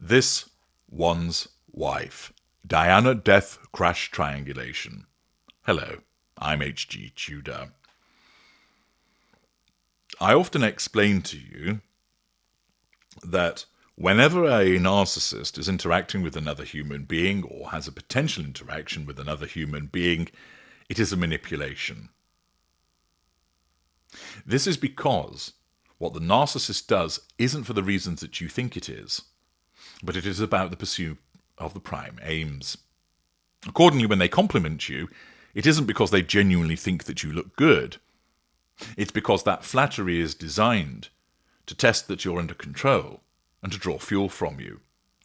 This One's Wife. Diana Death Crash Triangulation. Hello, I'm H.G. Tudor. I often explain to you that whenever a narcissist is interacting with another human being or has a potential interaction with another human being, it is a manipulation. This is because what the narcissist does isn't for the reasons that you think it is, but it is about the pursuit of the prime aims. Accordingly, when they compliment you, it isn't because they genuinely think that you look good. It's because that flattery is designed to test that you're under control and to draw fuel from you.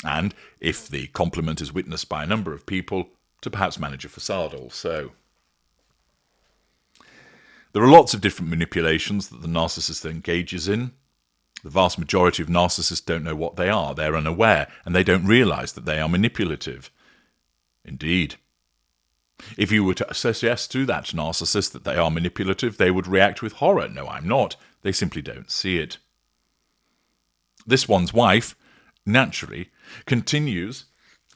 And, if the compliment is witnessed by a number of people, to perhaps manage a facade also. There are lots of different manipulations that the narcissist engages in. The vast majority of narcissists don't know what they are. They're unaware, and they don't realize that they are manipulative. Indeed. If you were to suggest to that narcissist that they are manipulative, they would react with horror. No, I'm not. They simply don't see it. This One's Wife, naturally, continues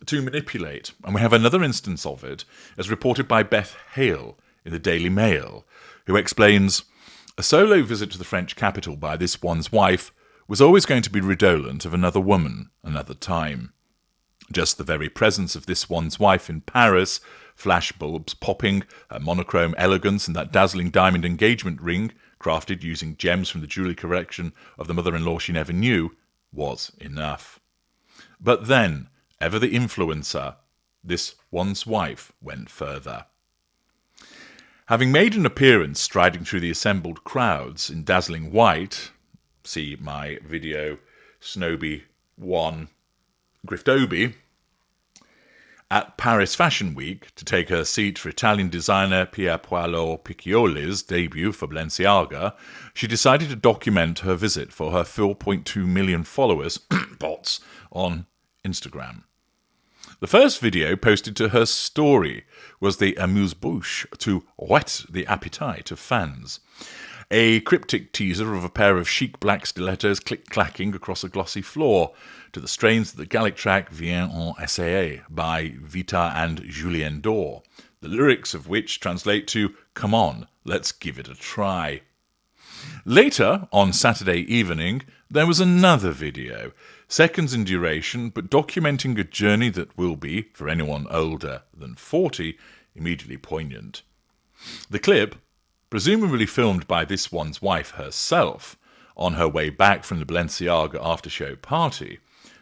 to manipulate. And we have another instance of it, as reported by Beth Hale in the Daily Mail, who explains, a solo visit to the French capital by this One's Wife was always going to be redolent of another woman, another time. Just the very presence of this One's Wife in Paris, flash bulbs popping, her monochrome elegance, and that dazzling diamond engagement ring, crafted using gems from the jewellery collection of the mother-in-law she never knew, was enough. But then, ever the influencer, this One's Wife went further. Having made an appearance striding through the assembled crowds in dazzling white, see my video Snowby 1 Griftobi, at Paris Fashion Week to take her seat for Italian designer Pierpaolo Piccioli's debut for Balenciaga, she decided to document her visit for her 4.2 million followers, bots, on Instagram. The first video posted to her story was the amuse-bouche to whet the appetite of fans. A cryptic teaser of a pair of chic black stilettos click-clacking across a glossy floor to the strains of the Gallic track Viens en essayer by Vita and Julien Dor, the lyrics of which translate to "Come on, let's give it a try." Later, on Saturday evening, there was another video, seconds in duration, but documenting a journey that will be, for anyone older than 40, immediately poignant. The clip, presumably filmed by this One's Wife herself, on her way back from the Balenciaga after-show party,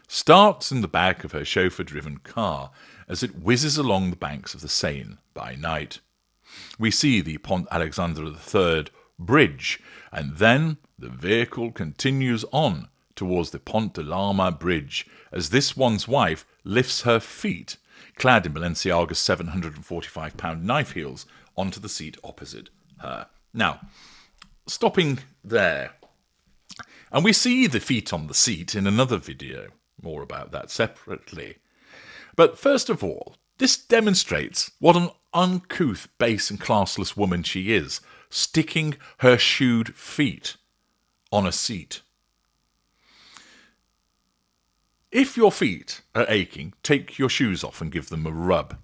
starts in the back of her chauffeur-driven car as it whizzes along the banks of the Seine by night. We see the Pont Alexandre III bridge, and then the vehicle continues on towards the Pont de l'Arma bridge as this One's Wife lifts her feet, clad in Balenciaga's £745 knife heels, onto the seat opposite her. Now, stopping there, and we see the feet on the seat in another video, more about that separately. But first of all, this demonstrates what an uncouth, base and classless woman she is, sticking her shoed feet on a seat. If your feet are aching, take your shoes off and give them a rub.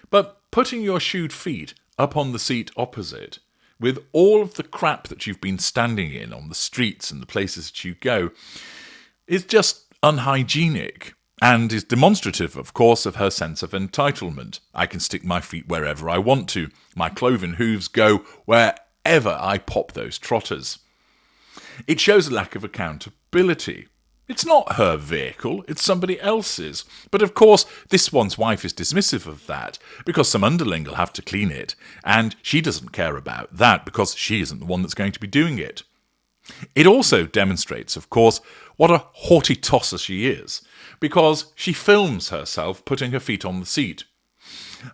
But putting your shoed feet up on the seat opposite, with all of the crap that you've been standing in on the streets and the places that you go, is just unhygienic and is demonstrative, of course, of her sense of entitlement. I can stick my feet wherever I want to. My cloven hooves go wherever I pop those trotters. It shows a lack of accountability. It's not her vehicle, it's somebody else's. But of course, this One's Wife is dismissive of that, because some underling will have to clean it, and she doesn't care about that because she isn't the one that's going to be doing it. It also demonstrates, of course, what a haughty tosser she is, because she films herself putting her feet on the seat.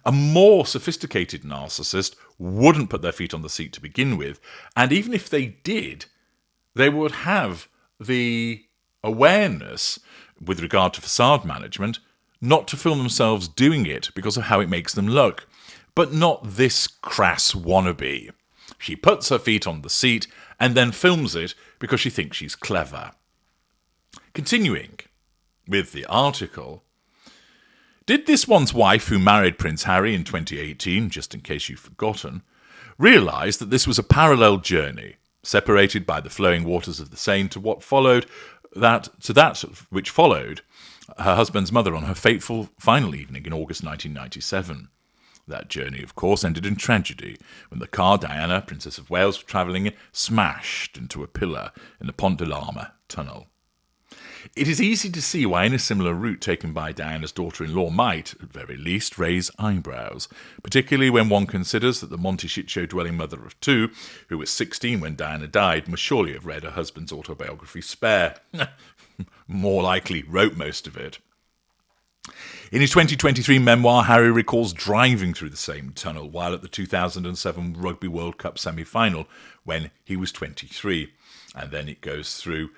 A more sophisticated narcissist wouldn't put their feet on the seat to begin with, and even if they did, they would have the awareness, with regard to facade management, not to film themselves doing it because of how it makes them look. But not this crass wannabe. She puts her feet on the seat and then films it because she thinks she's clever. Continuing, with the article. Did this one's wife, who married Prince Harry in 2018, just in case you've forgotten, realise that this was a parallel journey, separated by the flowing waters of the Seine to what followed, that which followed her husband's mother on her fateful final evening in August 1997. That journey, of course, ended in tragedy when the car Diana, Princess of Wales, was travelling in, smashed into a pillar in the Pont de l'Arme tunnel. It is easy to see why any similar route taken by Diana's daughter-in-law might, at very least, raise eyebrows, particularly when one considers that the Monty shit-show-dwelling mother of two, who was 16 when Diana died, must surely have read her husband's autobiography Spare. More likely, wrote most of it. In his 2023 memoir, Harry recalls driving through the same tunnel while at the 2007 Rugby World Cup semi-final when he was 23. And then it goes through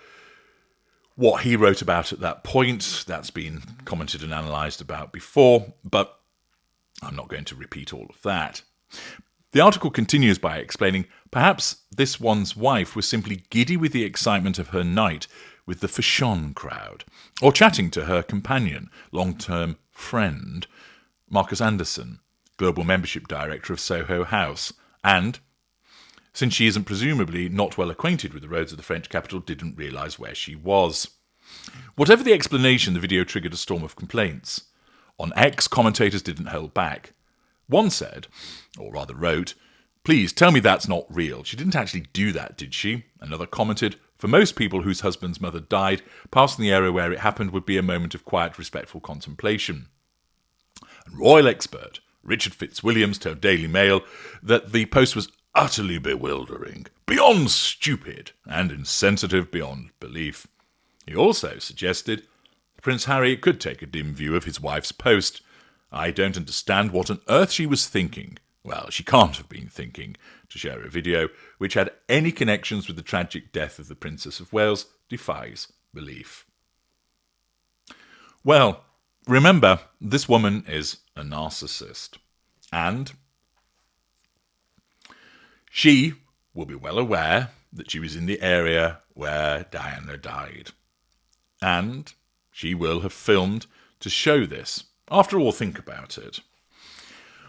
what he wrote about at that point. That's been commented and analysed about before, but I'm not going to repeat all of that. The article continues by explaining perhaps this one's wife was simply giddy with the excitement of her night with the Fashon crowd, or chatting to her companion, long-term friend, Marcus Anderson, Global Membership Director of Soho House, and, since she isn't presumably not well acquainted with the roads of the French capital, didn't realise where she was. Whatever the explanation, the video triggered a storm of complaints. On X, commentators didn't hold back. One said, or rather wrote, "Please tell me that's not real. She didn't actually do that, did she?" Another commented, "For most people whose husband's mother died, passing the area where it happened would be a moment of quiet, respectful contemplation." And royal expert Richard Fitzwilliams told Daily Mail that the post was utterly bewildering, beyond stupid, and insensitive beyond belief. He also suggested Prince Harry could take a dim view of his wife's post. "I don't understand what on earth she was thinking." Well, she can't have been thinking to share a video which had any connections with the tragic death of the Princess of Wales defies belief. Well, remember, this woman is a narcissist. And she will be well aware that she was in the area where Diana died. And she will have filmed to show this. After all, think about it.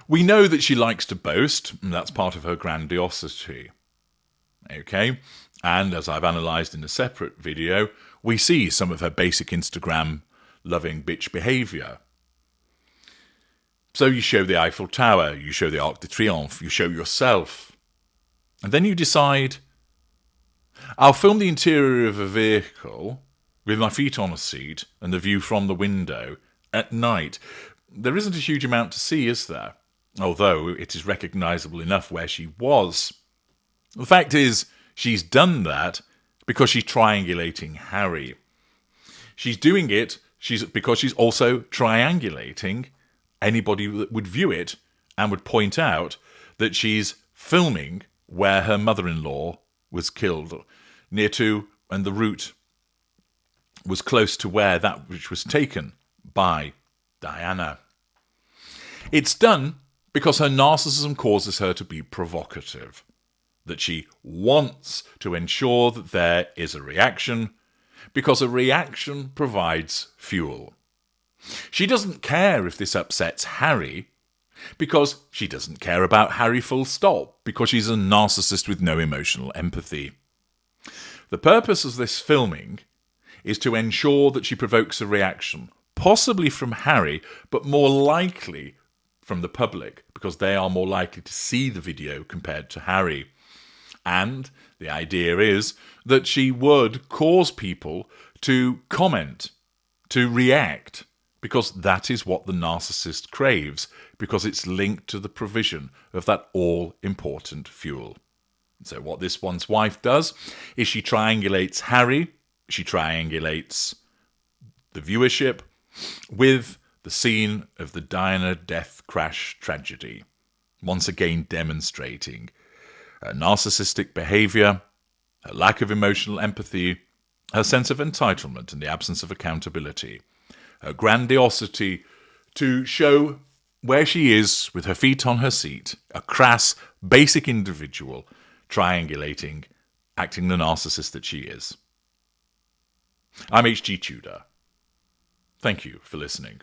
We know that she likes to boast, and that's part of her grandiosity. Okay? And as I've analysed in a separate video, we see some of her basic Instagram-loving bitch behaviour. So you show the Eiffel Tower, you show the Arc de Triomphe, you show yourself. And then you decide, I'll film the interior of a vehicle with my feet on a seat and the view from the window at night. There isn't a huge amount to see, is there? Although it is recognisable enough where she was. The fact is, she's done that because she's triangulating Harry. She's doing it because she's also triangulating anybody that would view it and would point out that she's filming where her mother-in-law was killed, near to, and the route was close to where that which was taken by Diana. It's done because her narcissism causes her to be provocative, that she wants to ensure that there is a reaction, because a reaction provides fuel. She doesn't care if this upsets Harry, because she doesn't care about Harry full stop, because she's a narcissist with no emotional empathy. The purpose of this filming is to ensure that she provokes a reaction, possibly from Harry, but more likely from the public, because they are more likely to see the video compared to Harry. And the idea is that she would cause people to comment, to react, because that is what the narcissist craves, because it's linked to the provision of that all-important fuel. So what this one's wife does is she triangulates Harry, she triangulates the viewership with the scene of the Diana death crash tragedy, once again demonstrating her narcissistic behaviour, her lack of emotional empathy, her sense of entitlement and the absence of accountability, her grandiosity to show where she is with her feet on her seat, a crass, basic individual triangulating, acting the narcissist that she is. I'm H.G. Tudor. Thank you for listening.